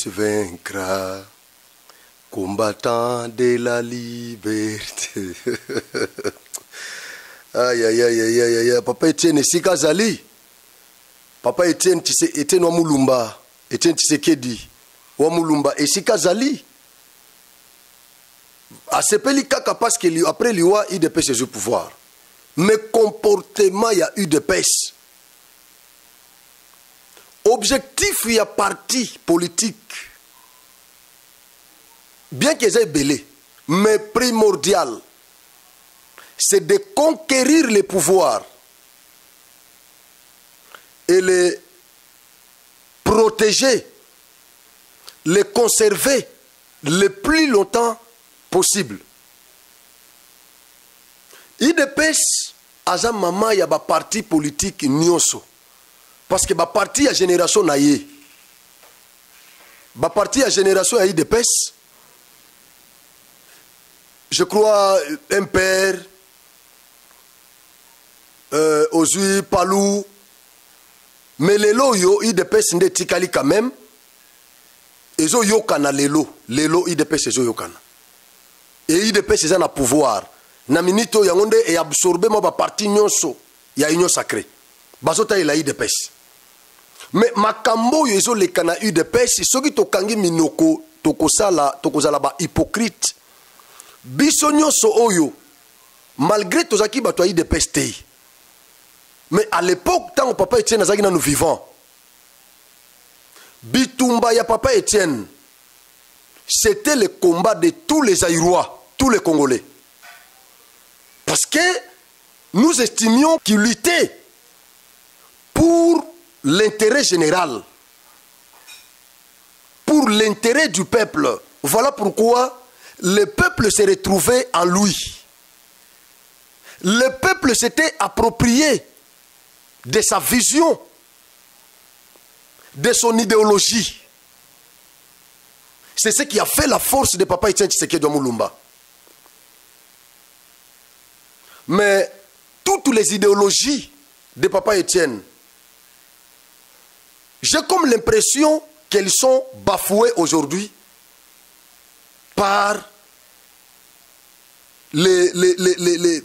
UDPS vaincra, combattant de la liberté. Aïe, aïe, aïe, aïe, aïe, aïe. Papa Etienne Sika Zali. Papa Etienne Wamulumba. Etienne Tshisekedi. Wamulumba. Et Sika Zali. A sepeli kaka parce que après l'IWA, UDPS est au pouvoir. Mais comportement, il y a UDPS. Objectif, il y a parti politique. Bien qu'ils aient belé, mais primordial, c'est de conquérir les pouvoirs et les protéger, les conserver le plus longtemps possible. UDPS, aza mama ya ba parti politique nyonso. Parce que ba parti ya génération naye. Ba parti ya génération ya UDPS. Je crois un père, Ozui, Palou, mais lelo yo UDPS nde tikali quand même. Ezo yokana lelo UDPS ezo yokana. Et UDPS eza na pouvoir. Na minito yangonde et absorber ma parti nyonso ya union sacrée. Bazota ila UDPS. Mais makambo yo ezo lekana UDPS soki tokangi minoko tokozala ba hypocrite. Biso nyonso oyo malgré tozaki bato ya UDPS te. Mais à l'époque tant papa Etienne azaki na nous vivants. Bitumba ya papa Etienne c'était le combat de tous les Aïrois, tous les Congolais. Parce que nous estimions qu'il luttait pour l'intérêt général, pour l'intérêt du peuple. Voilà pourquoi le peuple s'est retrouvé en lui. Le peuple s'était approprié de sa vision, de son idéologie. C'est ce qui a fait la force de Papa Etienne Tshisekedi Wamulumba. Mais toutes les idéologies de Papa Etienne, j'ai comme l'impression qu'elles sont bafouées aujourd'hui par les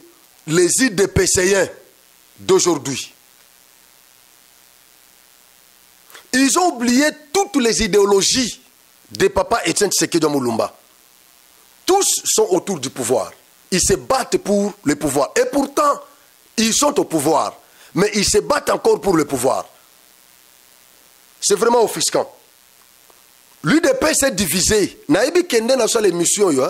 UDPCiens d'aujourd'hui. Ils ont oublié toutes les idéologies de Papa Etienne Tshisekedi Wamulumba. Tous sont autour du pouvoir. Ils se battent pour le pouvoir. Et pourtant, ils sont au pouvoir. Mais ils se battent encore pour le pouvoir. C'est vraiment offusquant. L'UDPS est divisé. Naïbi kende na sa l'émission yo.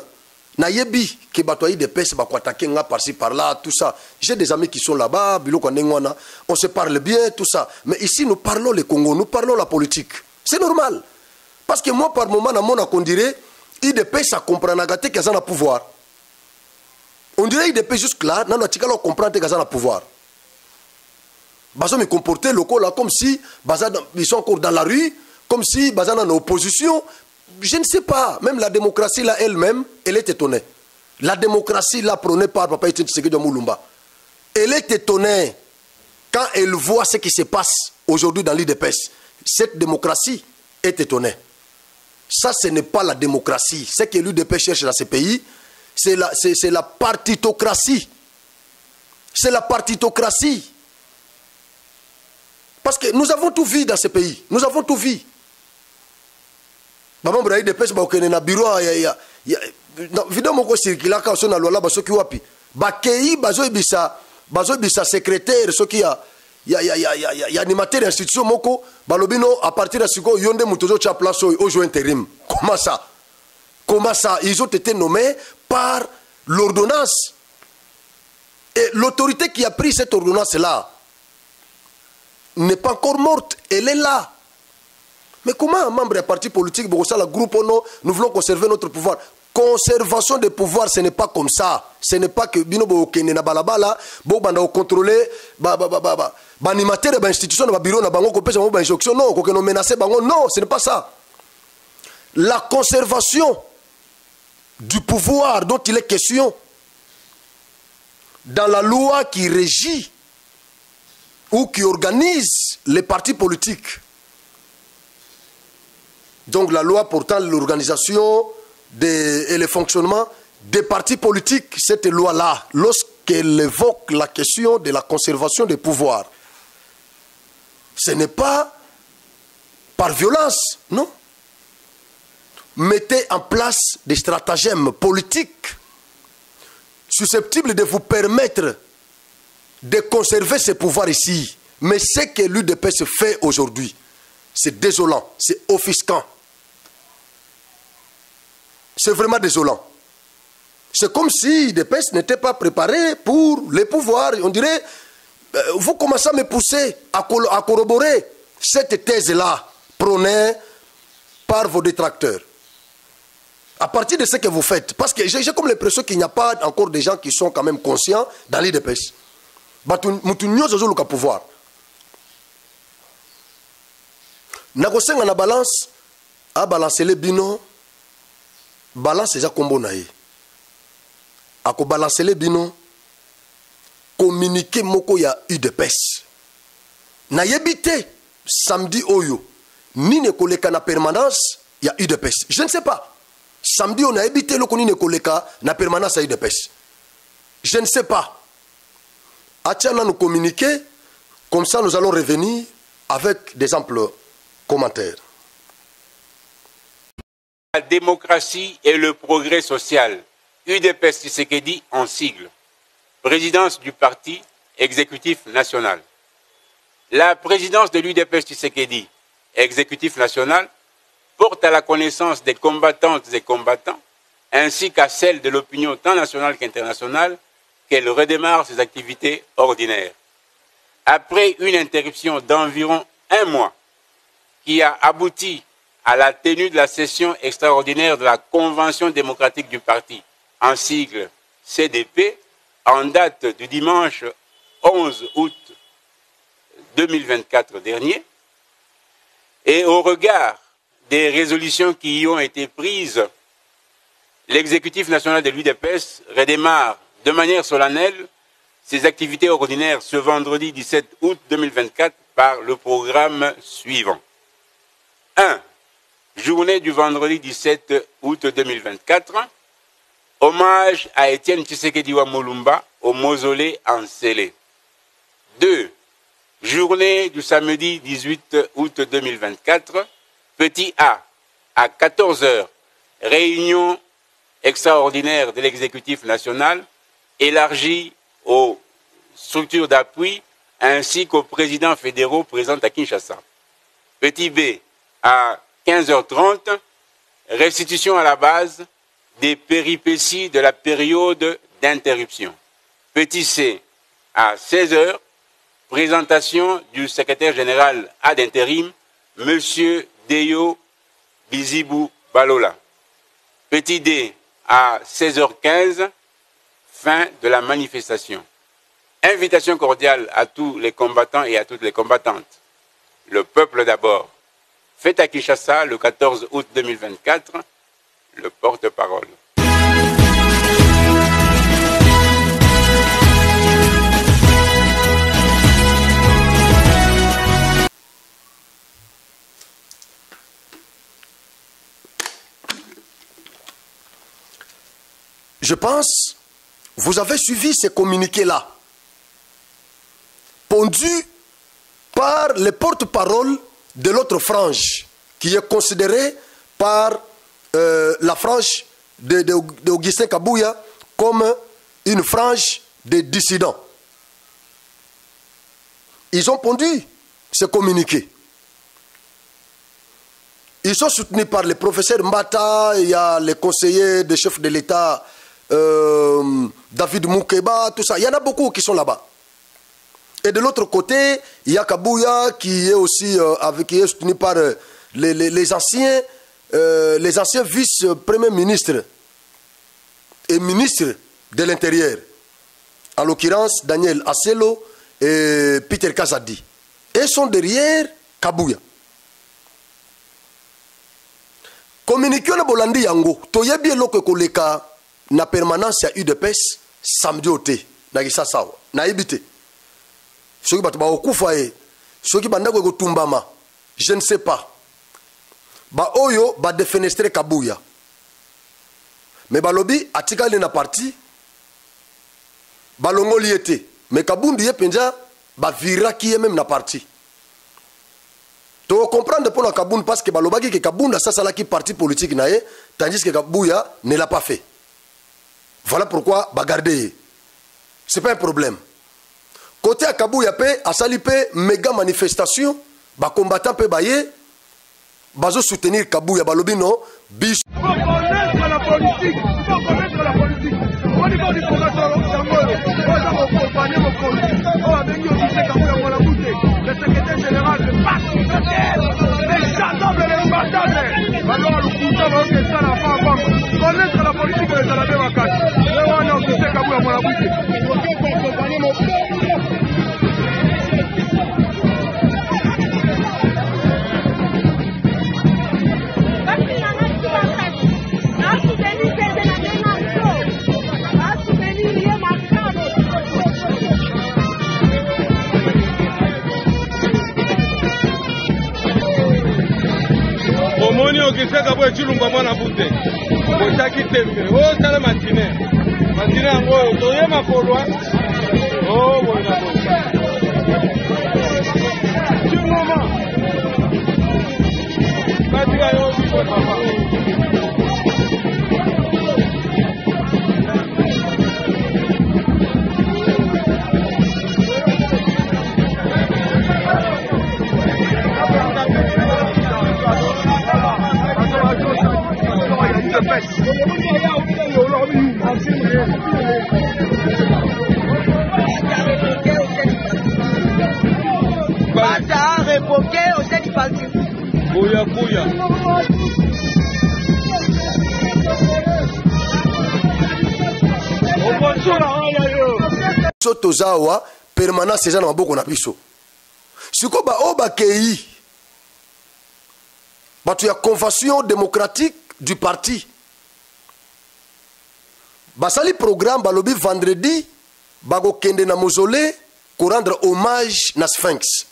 Naïbi ke bato UDPS ba kwatake nga par-ci par-là tout ça. J'ai des amis qui sont là-bas, biloko ndengwana, on se parle bien tout ça. Mais ici nous parlons le Congo, nous parlons la politique. C'est normal. Parce que moi par moment na mona qu'on dirait UDPS ça comprend nagate que ça na pouvoir. On dirait UDPS jusque là, non tikala comprendre que ça na pouvoir. Bazo me comporter locaux là comme si ils sont encore dans la rue, comme si bazana en opposition. Je ne sais pas. Même la démocratie là elle-même, elle est étonnée. La démocratie là prônée par Papa Etienne Tshisekedi Wamulumba, elle est étonnée quand elle voit ce qui se passe aujourd'hui dans l'UDPS. Cette démocratie est étonnée. Ça, ce n'est pas la démocratie. Ce que l'UDPS cherche dans ce pays, c'est la partitocratie. C'est la partitocratie. Parce que nous avons tout vu dans ce pays. Nous avons tout vu. Maman Braï de Pes Baokene na bureau ya vidéo moko circula ka so na lola ba soki wapi. Ba kei bazo bisa secrétaire soki ya animateur institution moko balobino à partir de siko yonde mutozo cha place au jour intérim. Comment ça? Comment ça? Ils ont été nommés par l'ordonnance. Et l'autorité qui a pris cette ordonnance là n'est pas encore morte, elle est là. Mais comment un membre d'un parti politique, nous voulons conserver notre pouvoir? Conservation des pouvoirs, ce n'est pas comme ça. Ce n'est pas que Bino Kene na balabala, Bobanda contrôler, animateur et institution, bureau, injonction, non, qu'on menace, non, ce n'est pas ça. La conservation du pouvoir dont il est question dans la loi qui régit ou qui organise les partis politiques Donc la loi portant l'organisation et le fonctionnement des partis politiques, cette loi-là, lorsqu'elle évoque la question de la conservation des pouvoirs, ce n'est pas par violence, non. Mettez en place des stratagèmes politiques susceptibles de vous permettre de conserver ces pouvoirs ici. Mais ce que l'UDPS fait aujourd'hui, c'est désolant, c'est offusquant. C'est vraiment désolant. C'est comme si l'UDPS n'était pas préparé pour les pouvoirs. On dirait, vous commencez à me pousser à corroborer cette thèse-là prônée par vos détracteurs. À partir de ce que vous faites, parce que j'ai comme l'impression qu'il n'y a pas encore des gens qui sont quand même conscients dans l'UDPS. Nous pouvoir. Nagosenga na balance, a balancer les bino, balance déjà combo naïe. A ko balancer les bino, communiquer moko ya UDPS. Na yebite samedi oyo, ni ne koleka na permanence ya UDPS. Je ne sais pas. Samedi on a évité le koni ne koleka na permanence ya UDPS. Je ne sais pas. Atiana nous communiquer, comme ça nous allons revenir avec des amples commentaires. La démocratie et le progrès social, UDPS Tshisekedi en sigle, présidence du parti exécutif national. La présidence de l'UDPS Tshisekedi, exécutif national, porte à la connaissance des combattantes et combattants, ainsi qu'à celle de l'opinion tant nationale qu'internationale, qu'elle redémarre ses activités ordinaires. Après une interruption d'environ 1 mois, qui a abouti à la tenue de la session extraordinaire de la Convention démocratique du parti, en sigle CDP, en date du dimanche 11 août 2024 dernier, et au regard des résolutions qui y ont été prises, l'exécutif national de l'UDPS redémarre de manière solennelle ses activités ordinaires ce vendredi 17 août 2024 par le programme suivant. 1. Journée du vendredi 17 août 2024. Hommage à Étienne Tshisekedi wa Mulumba au mausolée en Sélé. 2. Journée du samedi 18 août 2024. Petit A, à 14 h, réunion extraordinaire de l'exécutif national élargie aux structures d'appui ainsi qu'aux présidents fédéraux présents à Kinshasa. Petit B, à 15 h 30, restitution à la base des péripéties de la période d'interruption. Petit C, à 16 h, présentation du secrétaire général ad intérim, M. Deyo Bizibou Balola. Petit D, à 16 h 15, fin de la manifestation. Invitation cordiale à tous les combattants et à toutes les combattantes. Le peuple d'abord. Fête à Kinshasa le 14 août 2024, le porte-parole. Je pense, vous avez suivi ces communiqués-là, pondus par les porte-parole de l'autre frange, qui est considérée par la frange d'Augustin Kabouya comme une frange de dissidents. Ils ont pondu ces communiqués. Ils sont soutenus par le professeur Mbata, il y a les conseillers des chefs de l'État, David Moukeba, tout ça. Il y en a beaucoup qui sont là-bas. Et de l'autre côté, il y a Kabouya qui est aussi qui est soutenu par les anciens vice-premiers ministres et ministres de l'Intérieur. En l'occurrence, Daniel Asselo et Peter Kazadi. Et sont derrière Kabouya. Communiqué na Bolandi Yango, toyebi eloko koleka na permanence ya UDPS samedi ote na kisasa na ibite. Soki bato ba okufa e, soki bandako ko tumbama, je ne sais pas. ba oyo ba defenestre Kabuya. Mais balobi atikali na parti balongoli ete. Mais Kabundu ye penja ba viraki même na parti. Tu comprendre pour la Kabundu parce que balobaki que Kabundu ça sala ki parti politique nae tandis que Kabuya ne l'a pas fait. Voilà pourquoi ba garder. C'est pas un problème. Côté à Kabuya pe asali pe méga manifestation ba combattant pe baye bazo soutenir Kabuya balobi non bis. Faut connaître la politique, faut connaître la politique. Au niveau du programme le secrétaire général de parti, les chanteurs de l'ambassade, alors le couteau que ça n'a pas à connaître la politique de la démocratie. Et on a aussi Kabuya pour la boutique. Omoni okisaka bwe chilumba mwana bute. Bochaki tembe. Oh tala matine. Matine ngo toye makolwa. Oh bona bona. Chimoma. Batika yo kwa papa. Bata révoqué au sein du parti. Bouya bouya. Sotozawa permanence eza na maboko na biso. Siko ba oba kei. Batu ya convention démocratique du parti. Basali programme balobi vendredi bago kende na mausolée pour rendre hommage na Sphinx.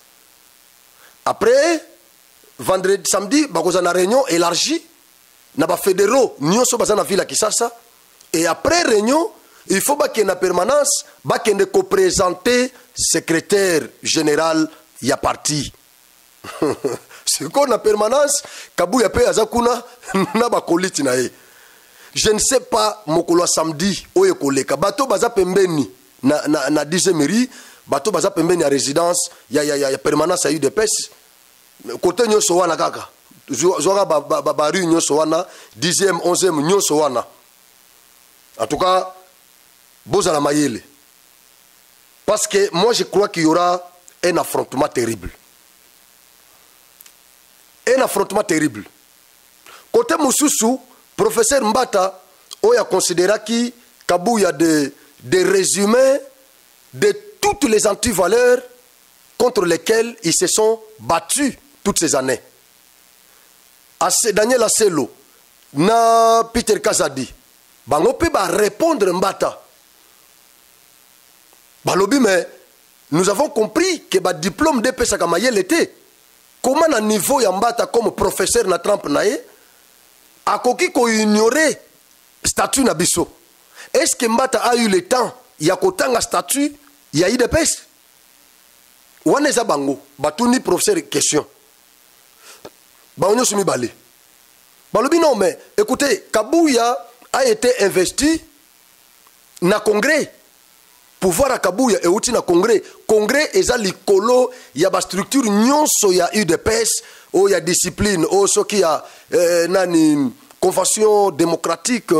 Après vendredi samedi bago za na réunion élargie na ba fédéraux nyonso baza na ville à Kisasa et après réunion il faut ba kende na permanence ba kende ko présenter secrétaire général ya parti. C'est qu'on a permanence Kabuya pe azakuna na ba koliti na ye. Je ne sais pas mokolo samedi oye koleka bato baza pembeni na 10e mairie bato baza pembeni ya résidence ya permanence ya UDPS côté nyoso wana kaka zoga ba rue nyoso wana 10e 11e nyoso wana en tout cas boza la mayele parce que moi je crois qu'il y aura un affrontement terrible côté mususu professeur Mbata, on a considéré que Kabuya de résumé de toutes les antivaleurs contre lesquelles ils se sont battus toutes ces années. Daniel Asselo, na Peter Kazadi, bango pe ba répondre Mbata. Balobi mais nous avons compris que ba diplôme de Pesakamaye l'était. Comment à niveau ya Mbata comme professeur na Trump nae? Akoki ko ignorer statut na biso. Est-ce que Mbata a eu le temps ya kotanga statut ya IDPS? Wane za bango batuni professeur question. Ba onyo sumi balé. Balobi non mais écoutez, Kabuya a été investi na congrès. Pouvoir à Kabuya et outi na congrès. Congrès eza likolo ya ba structure nyonso ya UDPS. Oh, il y a discipline, oh, ce qui a une convention démocratique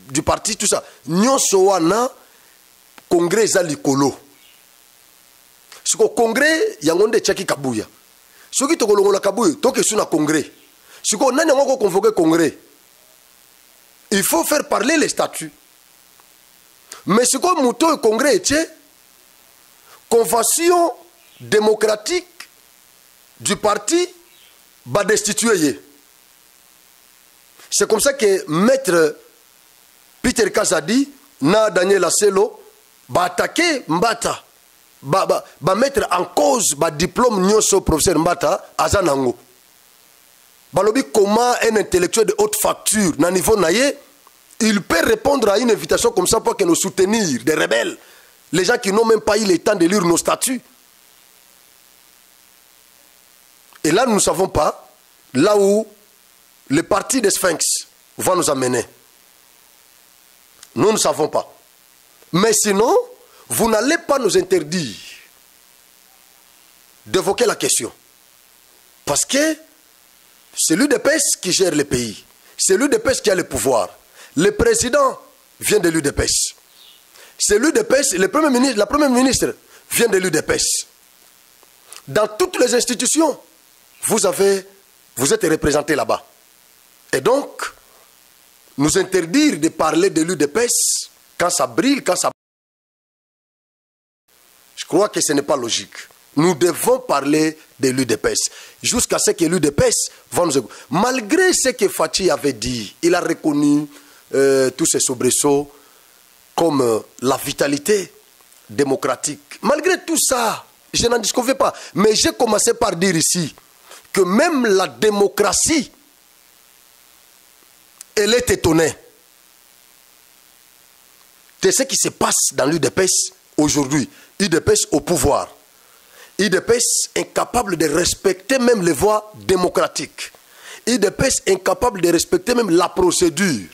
du parti, tout ça. Nyonso wana congrès za likolo. Ce congrès yangonde tchaki Kabuya. Ce qui tokolo la Kabuya, toke suna congrès. Ce qu'on a n'yango convoqué congrès. Il faut faire parler les statuts. Mais ce qu'on mouton le congrès est convention démocratique du parti va destituer. C'est comme ça que maître Peter Kazadi na Daniel Asselo va attaquer Mbata, va mettre en cause le diplôme nyonso professeur Mbata azanango. Balobi, comment un intellectuel de haute facture, na niveau naïe, il peut répondre à une invitation comme ça pour que nous soutenir des rebelles, les gens qui n'ont même pas eu le temps de lire nos statuts. Et là, nous ne savons pas, là où le parti des Sphinx va nous amener. Nous ne savons pas. Mais sinon, vous n'allez pas nous interdire d'évoquer la question. Parce que c'est l'UDPS qui gère le pays. C'est l'UDPS qui a le pouvoir. Le président vient de l'UDPS. C'est l'UDPS, la première ministre vient de l'UDPS. Dans toutes les institutions, vous êtes représentés là-bas. Et donc, nous interdire de parler de l'UDPS quand ça brille, quand ça... Je crois que ce n'est pas logique. Nous devons parler de l'UDPS jusqu'à ce que l'UDPS va nous écouter. Malgré ce que Fathi avait dit, il a reconnu tous ces soubresauts comme la vitalité démocratique. Malgré tout ça, je n'en disconviens pas. Mais j'ai commencé par dire ici que même la démocratie, elle est étonnée de ce qui se passe dans l'UDPS aujourd'hui. UDPS au pouvoir. UDPS incapable de respecter même les voies démocratiques. UDPS incapable de respecter même la procédure.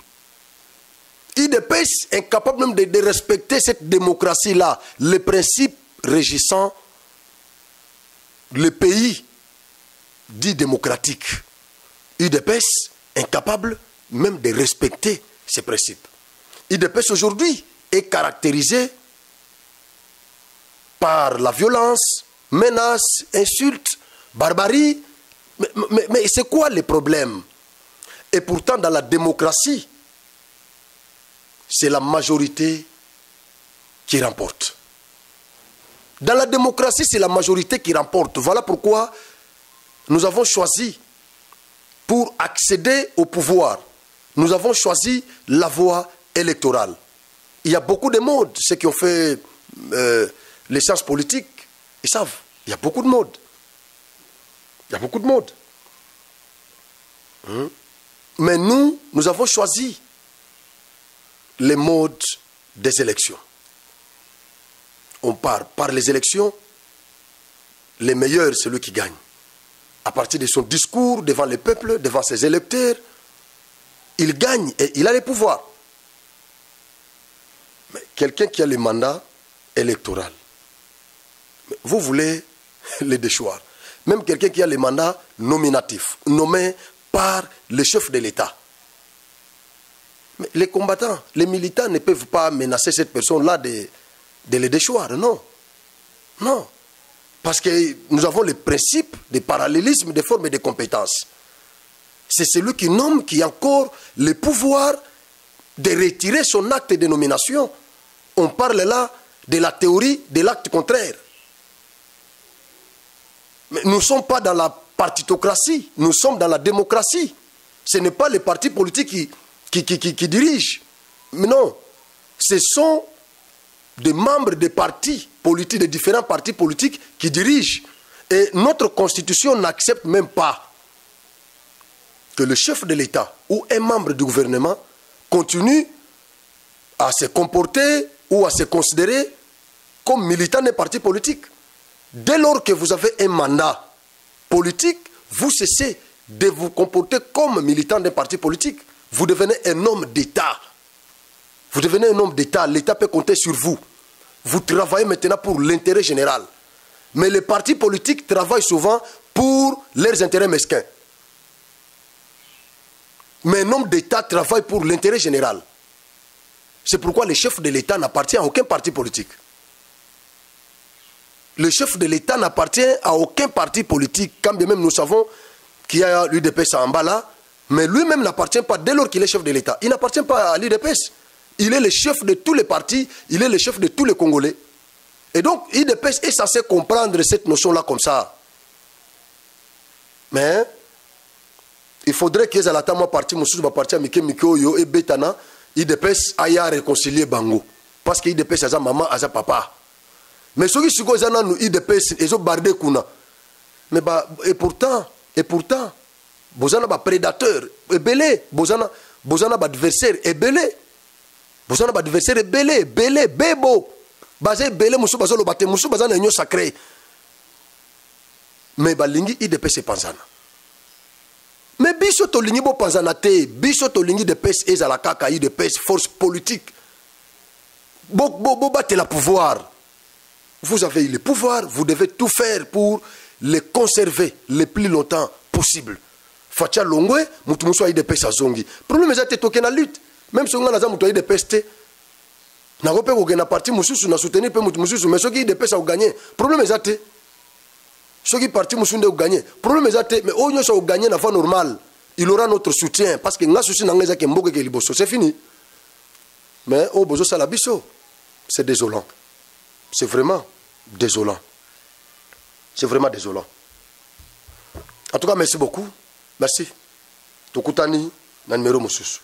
UDPS incapable même de respecter cette démocratie-là, les principes régissant le pays dit démocratique. UDPS incapable même de respecter ces principes. UDPS aujourd'hui est caractérisé par la violence, menaces, insultes, barbarie. Mais c'est quoi le problème? Et pourtant, dans la démocratie, c'est la majorité qui remporte. Dans la démocratie, c'est la majorité qui remporte. Voilà pourquoi nous avons choisi, pour accéder au pouvoir, nous avons choisi la voie électorale. Il y a beaucoup de modes, ceux qui ont fait les sciences politiques, ils savent, il y a beaucoup de modes. Il y a beaucoup de modes. Mais nous avons choisi les modes des élections. On part par les élections, le meilleur, c'est celui qui gagne. À partir de son discours devant le peuple, devant ses électeurs, il gagne et il a le pouvoir. Mais quelqu'un qui a le mandat électoral, vous voulez le déchoir. Même quelqu'un qui a le mandat nominatif, nommé par le chef de l'État. Mais les combattants, les militants ne peuvent pas menacer cette personne-là de les déchoir. Non. Non. Parce que nous avons le principe de parallélisme des formes et des compétences. C'est celui qui nomme qui a encore le pouvoir de retirer son acte de nomination. On parle là de la théorie de l'acte contraire. Mais nous ne sommes pas dans la partitocratie, nous sommes dans la démocratie. Ce n'est pas les partis politiques qui dirigent. Mais non, ce sont des membres des partis politiques, des différents partis politiques qui dirigent. Et notre constitution n'accepte même pas que le chef de l'État ou un membre du gouvernement continue à se comporter ou à se considérer comme militant d'un parti politique. Dès lors que vous avez un mandat politique, vous cessez de vous comporter comme militant d'un parti politique. Vous devenez un homme d'État. Vous devenez un homme d'État. L'État peut compter sur vous. Vous travaillez maintenant pour l'intérêt général. Mais les partis politiques travaillent souvent pour leurs intérêts mesquins. Mais un homme d'État travaille pour l'intérêt général. C'est pourquoi le chef de l'État n'appartient à aucun parti politique. Le chef de l'État n'appartient à aucun parti politique, quand bien même nous savons qu'il y a l'UDPS en bas là, mais lui-même n'appartient pas, dès lors qu'il est chef de l'État. Il n'appartient pas à l'UDPS. Il est le chef de tous les partis, il est le chef de tous les Congolais. Et donc, l'UDPS est censé comprendre cette notion-là comme ça. Mais, il faudrait qu'ils aient la table parti, Moussou, parti à Mikeo et Betana, l'UDPS aille à réconcilier Bango. Parce que l'UDPS a sa maman, a sa papa. Mais ceux qui sont nous IDPS, ils ont bardé Kuna. Mais et pourtant, bozana ba prédateur ebele, bozana ba adversaire ebele, bozana ba adversaire ebele bebo bazé ebele musu bazolo bate musu bazana nyo sacré. Mais balingi IDPS panzana. Mais biso to lingi bo panzana te, biso to lingi de pes ezala kaka IDPS force politique. Bo batte la pouvoir. Vous avez le pouvoir, vous devez tout faire pour les conserver le plus longtemps possible. Fatia longwe, mutu musu IDPS azongi. Problème ezate toke na lutte. Même si on a mutu IDPS te, na rope ko na parti mususu na soutenir pe mutu mususu, mais soki IDPS a gagné. Problème ezate. Ceux qui partent, ils ont gagné. Le problème est mais on a gagné la fois normale. Il aura notre soutien. Parce que c'est fini. Mais au bozo salabiso, c'est désolant. C'est vraiment désolant. C'est vraiment désolant. En tout cas, merci beaucoup. Merci. Tokutani, na numéro Moussus.